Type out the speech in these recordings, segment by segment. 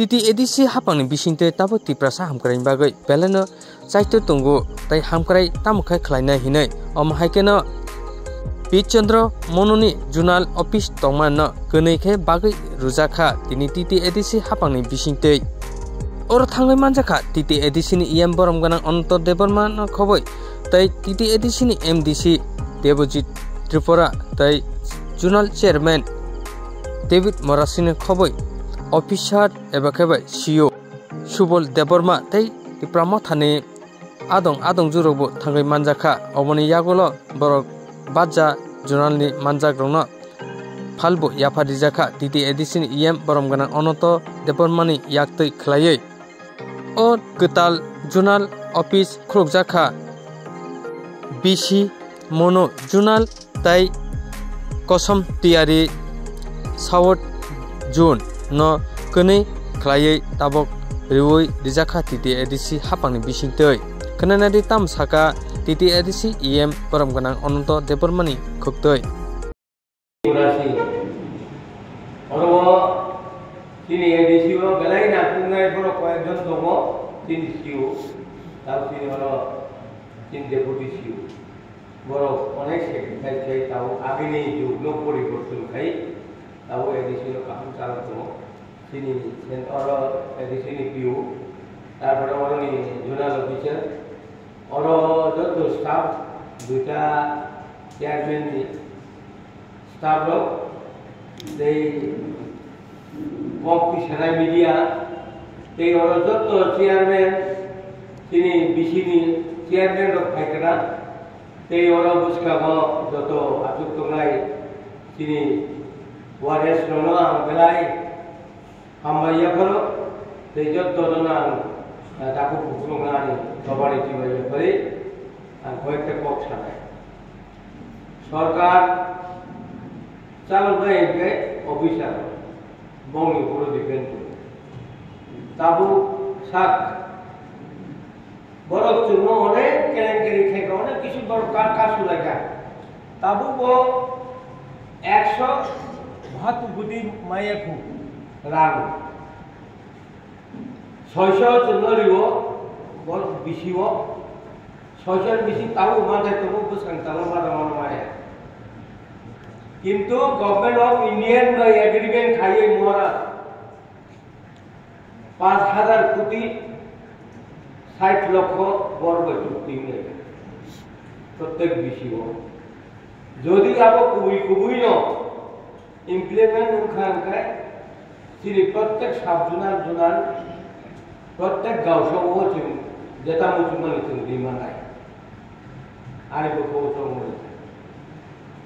titi edisi hapangni bisingte tabo tiprasa hamkrain bagai beleno saito tungu tai hamkrai tamukai khlaina hinai omhaikeno Pichandra mononi junal office tongmano gneikhe bagai rujakha tini titi edisi hapangni bisingte or thangai manjakha titi edisi ni em borom ganang onto deborman khoboi tai titi edisi ni MDC Devojit Tripura tai junal chairman David Morasini khoboi officer eba khabai CEO Subol Deborma tai diprama thane adong jurobo thangai manjakha oboni yagolo borok baja junal ni manjak rongno phalbo yapadi jakha titi edisin em borom ganang onoto debormani yaktoi khlaiye o getal junal office khurokjakha BC mono junal tai kosom tiari South June no kene khlaiye tabok riwoi rijakha titi edisi hapangni bisingtoi khananadi tam saka titi edisi em borom ganang ononto debormani khoktoi oro tini edisi o belai na pungai boro koyekjon tongo tin CEO tau tini oro tin deputy CEO boro onek secretary kai tau agini jugno poriborton kai tau edisi o kaham chala tongo tini sen oro edisi ni PO tarpore oro ni zonal officer oro joto staff duta chairman ni staff lo dei kopi sarai media dei oro joto chairman tini bisini chairman lo khaikana dei oro buskabo joto atuk tongai tini wares nono ang belai hamaya koro dei joto donang taku pukulungani সবারই জীবনে করে আর কয়েকটা পথ ছাড়ায় সরকার চালু হয়ে officer বঙ্গে পুরো ডিপেন্ড করে তাবু শাক বরফ চূর্ণ অনেক কেলেঙ্কারি থেকে অনেক কিছু বড় কাজ লাগে তাবু 172 কোটি মাইয়া খুব রাগ 600 চুন্নরিও bol bisiwo social bisi tahu mana itu bukan tahu mana mana কিন্তু government of Indian by agreement খাইয়ে মোরা 5000 কোটি 60 লক্ষ বর্গ চুক্তি নিয়ে প্রত্যেক বিসিও যদি আবো কুবুই ন ইমপ্লিমেন্ট উখানকায় তিনি প্রত্যেক সাবজুনার প্রত্যেক গাঁওসহ হচ্ছে যেটা মুসলমান হচ্ছেন বিমানায় আর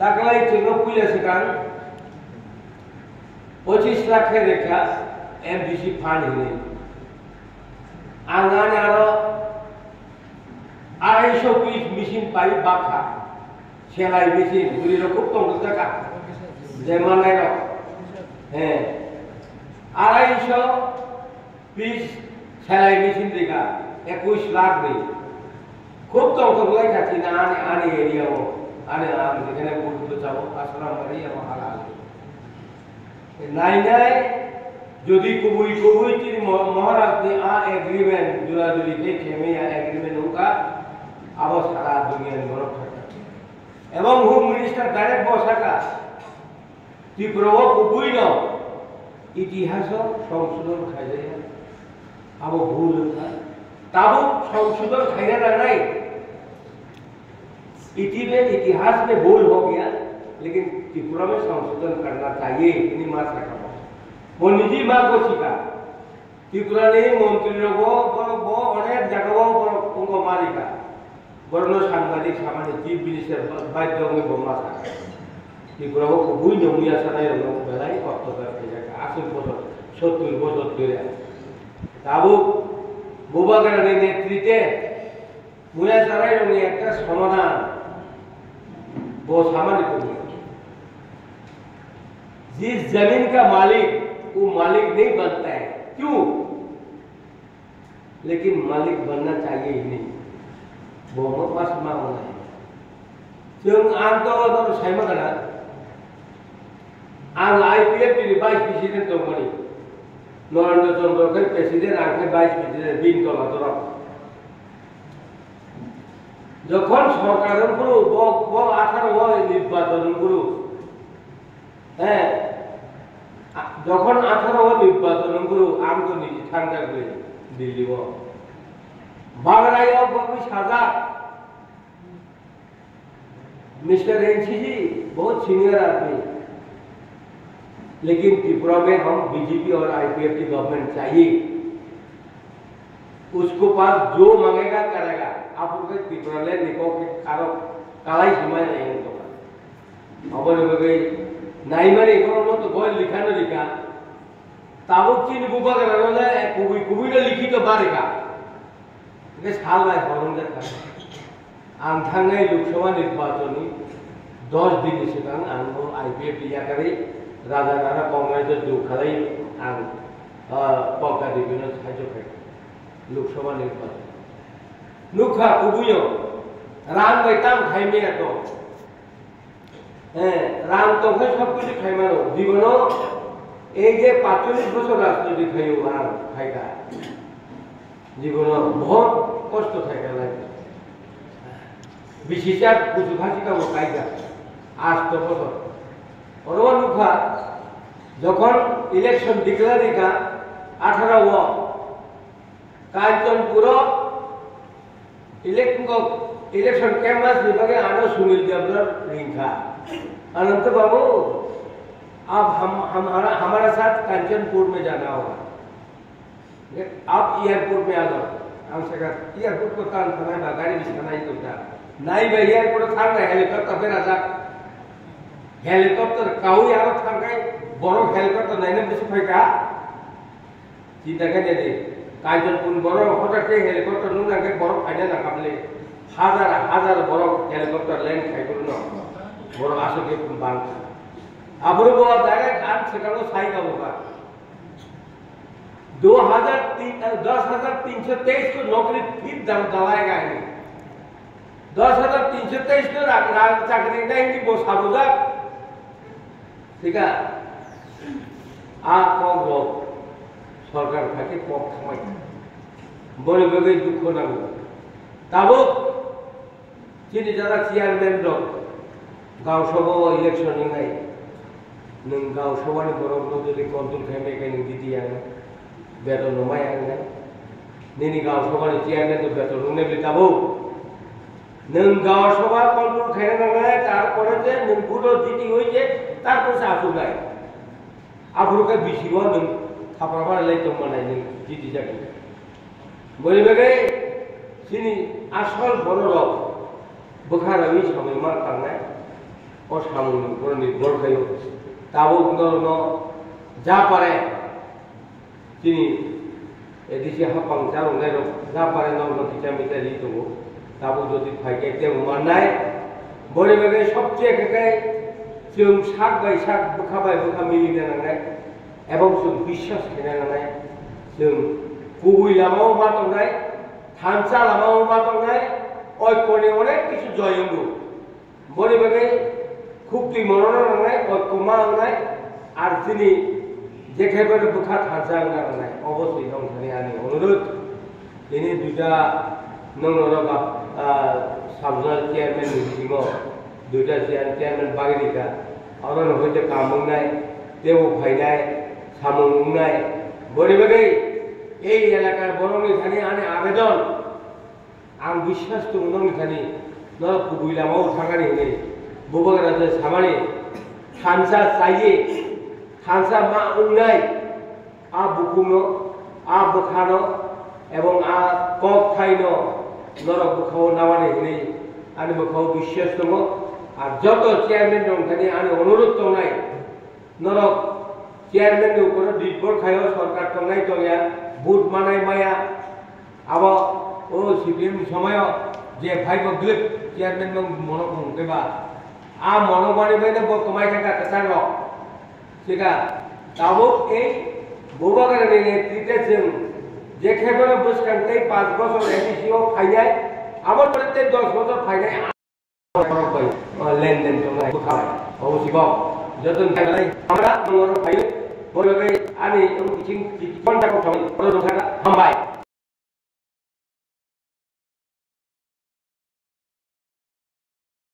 তাকলাই চিহ্ন পুলে সেখান 25 লাখের রেখা MDC ফান্ড হিনে আঙ্গানে আরো 250 পিস মেশিন পাই বাখা সেলাই মেশিন গুলি খুব কম টাকা যেমন নাই হ্যাঁ 250 পিস সেলাই মেশিন দেখা 21 লাখ নেই খুব কম লেখা ছিল আনে এরিয়াও আনে আমি যেখানে বলতে চাবো আশ্রম বাড়ি এবং হালাল নাই যদি কবুই তিনি মহারাজ ने आ एग्रीमेंट जुलाजुली के खेमे या एग्रीमेंट होगा अब सारा दुनिया में बरफ था एवं होम मिनिस्टर डायरेक्ट बसाका त्रिपुरा कबुई न इतिहास संशोधन खाई जाए अब भूल था ताबू संशोधन खाया नहीं इतिहास में भूल हो गया लेकिन त्रिपुरा में संशोधन करना चाहिए इन्हीं मार सका वो निजी माँ को सीखा त्रिपुरा ने मंत्री लोगों को अनेक जगहों पर उनको मारेगा वरना सांबादिक सामान्य चीफ मिनिस्टर बाइक में बोमा था त्रिपुरा को बुई नमुया सनाई लोग बेलाई पक्का करके जाएगा आसन बोलो 70 বছর ধরে তাবু বুবাগানের নেতৃত্বে मुया सराय में एक समाधान वो सामान्य को जिस जमीन का मालिक वो मालिक नहीं बनता है क्यों लेकिन मालिक बनना चाहिए ही नहीं वो मत होना है जों आं तो साइमा गना आं IPF नि वाइस प्रेसिडेंट दंमोन নরেন্দ্র চন্দ্রকে প্রেসিডেন্ট আগে ভাইস প্রেসিডেন্ট দিন তলা তোরা যখন সরকারের গুরু 18 নির্বাচন গুরু হ্যাঁ যখন 18 নির্বাচন গুরু আমি তো নিজে ঠান্ডা করে দিল্লি बागराया कोई साजा मिस्टर एनसी जी बहुत सीनियर आदमी लेकिन त्रिपुरा में हम बीजेपी और आईपीएफ की गवर्नमेंट चाहिए उसको पास जो मांगेगा करेगा आप उनके त्रिपुरा ले निको के कारो कालाई समय नहीं है तो अब गई नहीं माने को तो कोई लिखा न लिखा ताबुक चीन बुबा करने कुबी कुबी ने लिखी तो बारेगा के साल बाय हरंजा था आं थांनाय लोकसभा निर्वाचननि 10 दिन सिगां आं आईपीएफ याकारि राजानारा कांग्रेस जो खालाय आं पक्का दिबिनो सायजखाय लोकसभा निर्वाचन नुखा कुबुयो राम बैताम खाइमेया तो राम तो है सब कुछ खाइमानो जीवनो এই যে 45 বছর রাজনীতি খাইও আর খাইকা জীবন बहुत কষ্ট থাকে লাগে বিশেষাত কিছু ভাষিকা কাইগা 8 বছর ওরও নুখা যখন ইলেকশন ডিক্লেয়ার দিকা 18 কাঞ্চনপুর इलेक्शन कैंपस विभागे आनो सुनील देवधर रिंखा अनंत बाबू अब हमारा साथ कांचनपुर में जाना होगा आप एयरपोर्ट में आ जाओ हमसे कहा एयरपोर्ट को काम करना है गाड़ी बिछाना ही तो था नहीं भाई एयरपोर्ट था ना हेलीकॉप्टर फिर आजा हेलीकॉप्टर काऊ यार था कहीं बड़ो हेलीकॉप्टर नहीं ना बिछा फेंका चिंता कर दे कांचनपुर बड़ो होटल के हेलीकॉप्टर नू ना के बड़ो फायदा ना काबले हजार बड़ो हेलीकॉप्टर लैंड खाई करो ना बड़ो आशा के बांग अब वो डायरेक्ट आज से करो साई का होगा 10,323 को नौकरी फिर दलाएगा है 10,323 को चाकरी नहीं कि वो साबुजा ठीक है आप कौन लोग सरकार खाके पॉप खाई बड़े बड़े दुख ना हो ताबो चीनी ज़्यादा चेयरमैन लोग गांव सभा इलेक्शन नहीं नों गांव सभानि बरफ नो जुदि कंट्रोल खालामनाय नों दिदि आङो बेतन नमाय आङो नोंनि गांव सभानि चेयारमैन तो बेतन नोंने बिताबो नों गांव सभा कंट्रोल खालामनाय तारपरे जे नों गुरो दिदि होइजे तारपरे आफुनाय आफुरके बिसिबो नों थाफ्राबा लायतमनाय नों दिदि जागोन बयबोगे सिनि आसल बररक बोखारावि समय मा थांनाय ओ सामुनि बरनि बरखायो ताबो न जा पारे तिनी एदिसे हापां जारंनाय जा पारे न किटा मिटारि दङ ताबो जदि फाइके ते माननाय बरेबेगे सबसे केके जों साक बाय साक बोखाबाय बोखा मिलिनो नांनाय एबं जों बिश्वास खालामनो नांनाय जों गुबै लामायाव मा दंनाय थानसा लामायाव मा दंनाय ঐক্যनि अनेक किछु जयंगु बरेबेगे खूब दै मननो नांनाय ঐক্যमा नांनाय आरो दिनै जेखेबारे बोखा थाजा नांनाय अबस्थाय दं थानि आंनि अनुरोध दिनै दुइटा नंगरगा साबजोनल चेयारमैन मिटिङाव दुइटा चेयारमैन बागिरिका अरन होइते कामंनाय देव फायनाय सामंनाय बरेबेगे এই এলাকার বরং এখানে আনে আবেদন आं विश्वास दं नों एखाने न गुबै लामायाव थांनानै नै बबेराजे सामाने थानसा चाहिए थानसा मा उन्नाय आ बुकुनो आ बोखानो एवं आ कक थाइनो नरक बोखाव नामाने नै आनि बोखाव विश्वास दङ आर जत चेयारमैन दं एखाने आनि अनुरोध दंनाय नरक चेयारमैननि उपरे निर्भर खायो सरकार दंनाय दंया भोट मानाय माया अब ओ सीपीएम समय जे फाइव ग्लिप चेयरमैन में मनो केबा आ मनोबाणी में बो कमाई का कथान रो ठीका ताबो ए बोबागर ने नेतृत्व जों जे खेबरे बसखांथाय 5 बছর एनसीओ फायनाय आबाद प्रत्येक 10 बছর फायनाय लेनदेन दंनाय बोखाबाय अबसिबाव जतन खालाय हमरा नंगर फाय बरगे ani bikin kontak ko to do kata hambay